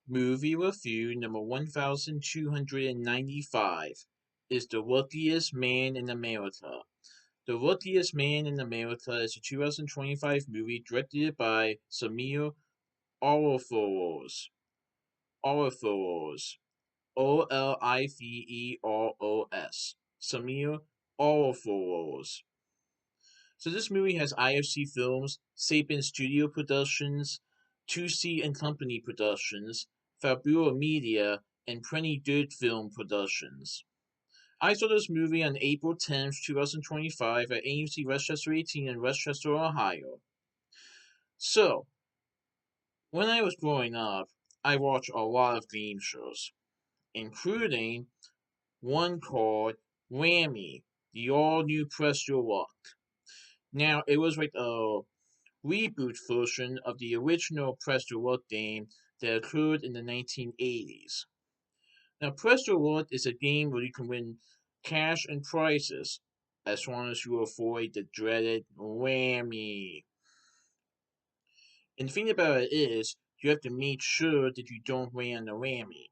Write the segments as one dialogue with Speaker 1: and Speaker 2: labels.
Speaker 1: Movie review number 1295 is The Luckiest Man in America. The Luckiest Man in America is a 2025 movie directed by Samir Oliveros. Oliveros. Oliveros. Samir Oliveros. So this movie has IFC Films, Sapan Studio Productions, Tucci and Company Productions, Fabula Media, and Prenny Dirt Film Productions. I saw this movie on April 10th, 2025 at AMC Westchester 18 in Westchester, Ohio. So, when I was growing up, I watched a lot of game shows, including one called Whammy, the all-new Press Your Luck. Now, it was like a reboot version of the original Press Your Luck game that occurred in the 1980s. Now, Press Your Luck is a game where you can win cash and prizes as long as you avoid the dreaded whammy. And the thing about it is, you have to make sure that you don't land a whammy.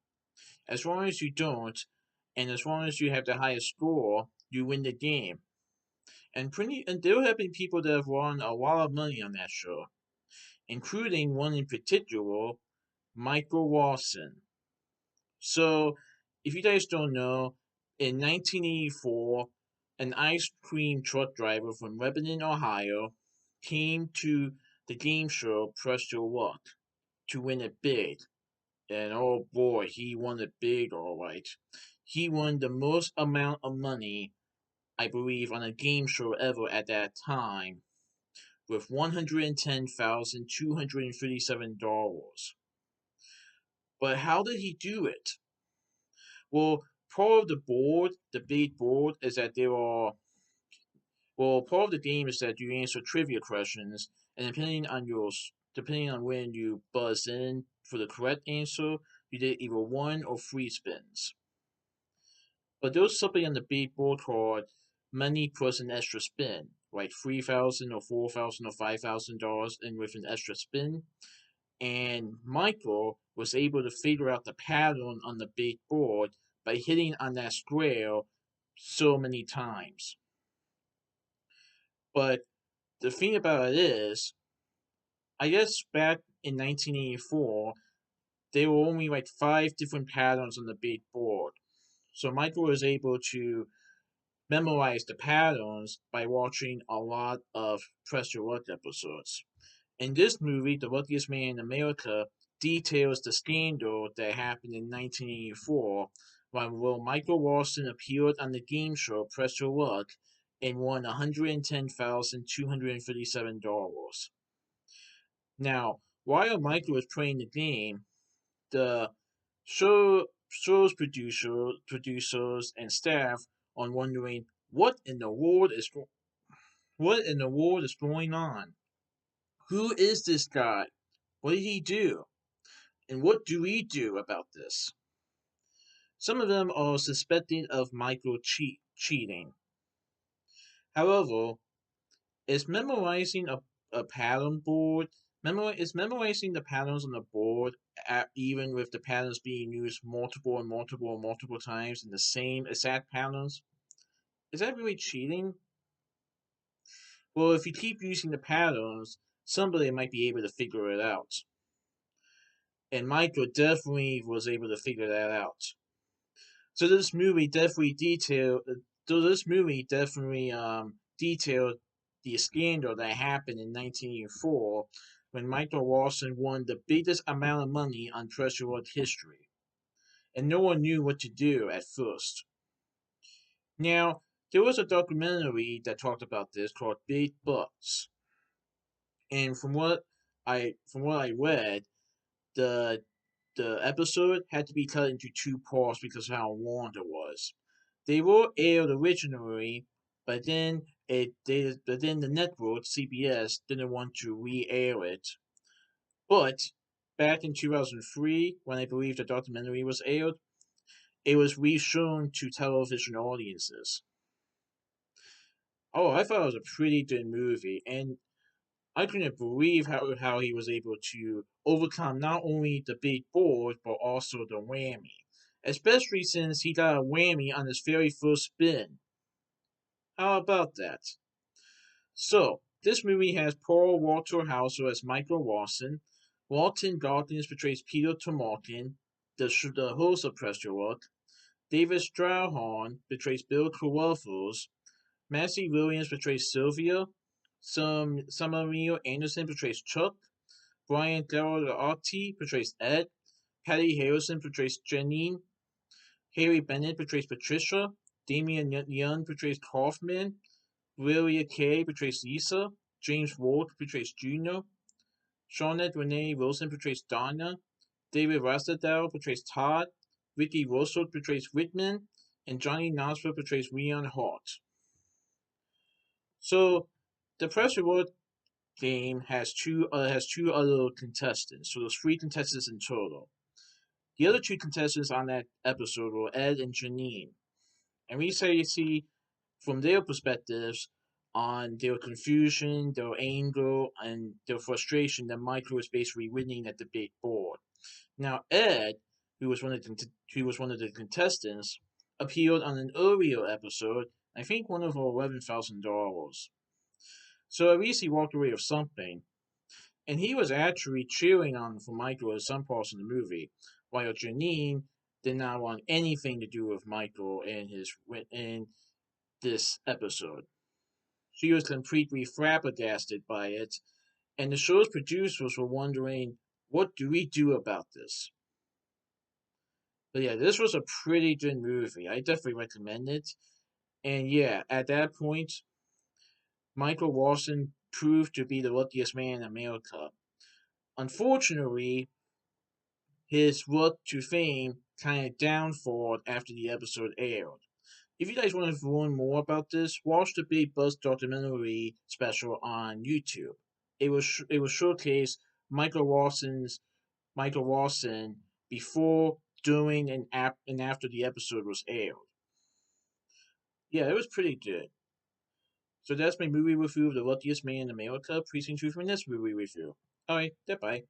Speaker 1: As long as you don't, and as long as you have the highest score, you win the game. And there have been people that have won a lot of money on that show, including one in particular, Michael Lawson. So, if you guys don't know, in 1984, an ice cream truck driver from Lebanon, Ohio, came to the game show Press Your Luck to win it big. And oh boy, he won it big, alright. He won the most amount of money, I believe, on a game show ever at that time, with $110,237. But how did he do it? Well, part of the board, the big board, is that there are. Well, part of the game is that you answer trivia questions, and depending on when you buzz in for the correct answer, you get either one or three spins. But there's something on the big board called money plus an extra spin, like $3,000 or $4,000 or $5,000 in with an extra spin. And Michael was able to figure out the pattern on the big board by hitting on that square so many times. But the thing about it is, I guess back in 1984, there were only like five different patterns on the big board. So Michael was able to memorize the patterns by watching a lot of Press Your Luck episodes. In this movie, The Luckiest Man in America details the scandal that happened in 1984 when Will Michael Lawson appeared on the game show Press Your Luck and won $110,237. Now, while Michael was playing the game, the show's producers and staff are wondering what in the world is going on. Who is this guy? What did he do? And what do we do about this? Some of them are suspected of Michael cheating. However, is memorizing a pattern board is memorizing the patterns on the board even with the patterns being used multiple and multiple and multiple times in the same exact patterns? Is that really cheating? Well, if you keep using the patterns, somebody might be able to figure it out. And Michael definitely was able to figure that out. So this movie definitely detailed. Detailed the scandal that happened in 1984 when Michael Lawson won the biggest amount of money on Treasure World history, and no one knew what to do at first. Now, there was a documentary that talked about this called Big Bucks, and from what I read, the the episode had to be cut into two parts because of how long it was. They were aired originally, but then the network CBS didn't want to re-air it. But back in 2003, when I believe the documentary was aired, it was re-shown to television audiences. Oh, I thought it was a pretty good movie, and I couldn't believe how he was able to overcome not only the big board but also the whammy. Especially since he got a whammy on his very first spin. How about that? So, this movie has Paul Walter Hauser as Michael Watson, Walton Goggins portrays Peter Tomarkin, the host of Press Your Luck, David Strawhorn portrays Bill Carruthers, Massey Williams portrays Sylvia, Samuel Anderson portrays Chuck, Brian Garotti portrays Ed, Patty Harrison portrays Janine, Harry Bennett portrays Patricia, Damian Young portrays Kaufman, Willia Kay portrays Lisa, James Ward portrays Juno, Shawnette Renee Wilson portrays Donna, David Rastadow portrays Todd, Vicky Russell portrays Whitman, and Johnny Knoxville portrays Leon Hart. So, the press reward game has two other contestants. So there's three contestants in total. The other two contestants on that episode were Ed and Janine, and we see from their perspectives on their confusion, their anger, and their frustration that Michael was basically winning at the big board. Now Ed, who was one of the contestants, appeared on an earlier episode. I think one of $11,000. So at least he walked away with something. And he was actually cheering on for Michael at some parts in the movie, while Janine did not want anything to do with Michael in this episode. She was completely flabbergasted by it, and the show's producers were wondering, what do we do about this? But yeah, this was a pretty good movie. I definitely recommend it. And yeah, at that point, Michael Watson proved to be the luckiest man in America. Unfortunately, his road to fame kind of downfalled after the episode aired. If you guys want to learn more about this, watch the Big Buzz documentary special on YouTube. It was showcase Michael Michael Watson before, during, and after the episode was aired. Yeah, it was pretty good. So that's my movie review of The Luckiest Man in America. Please tune for my next movie review. Alright, goodbye.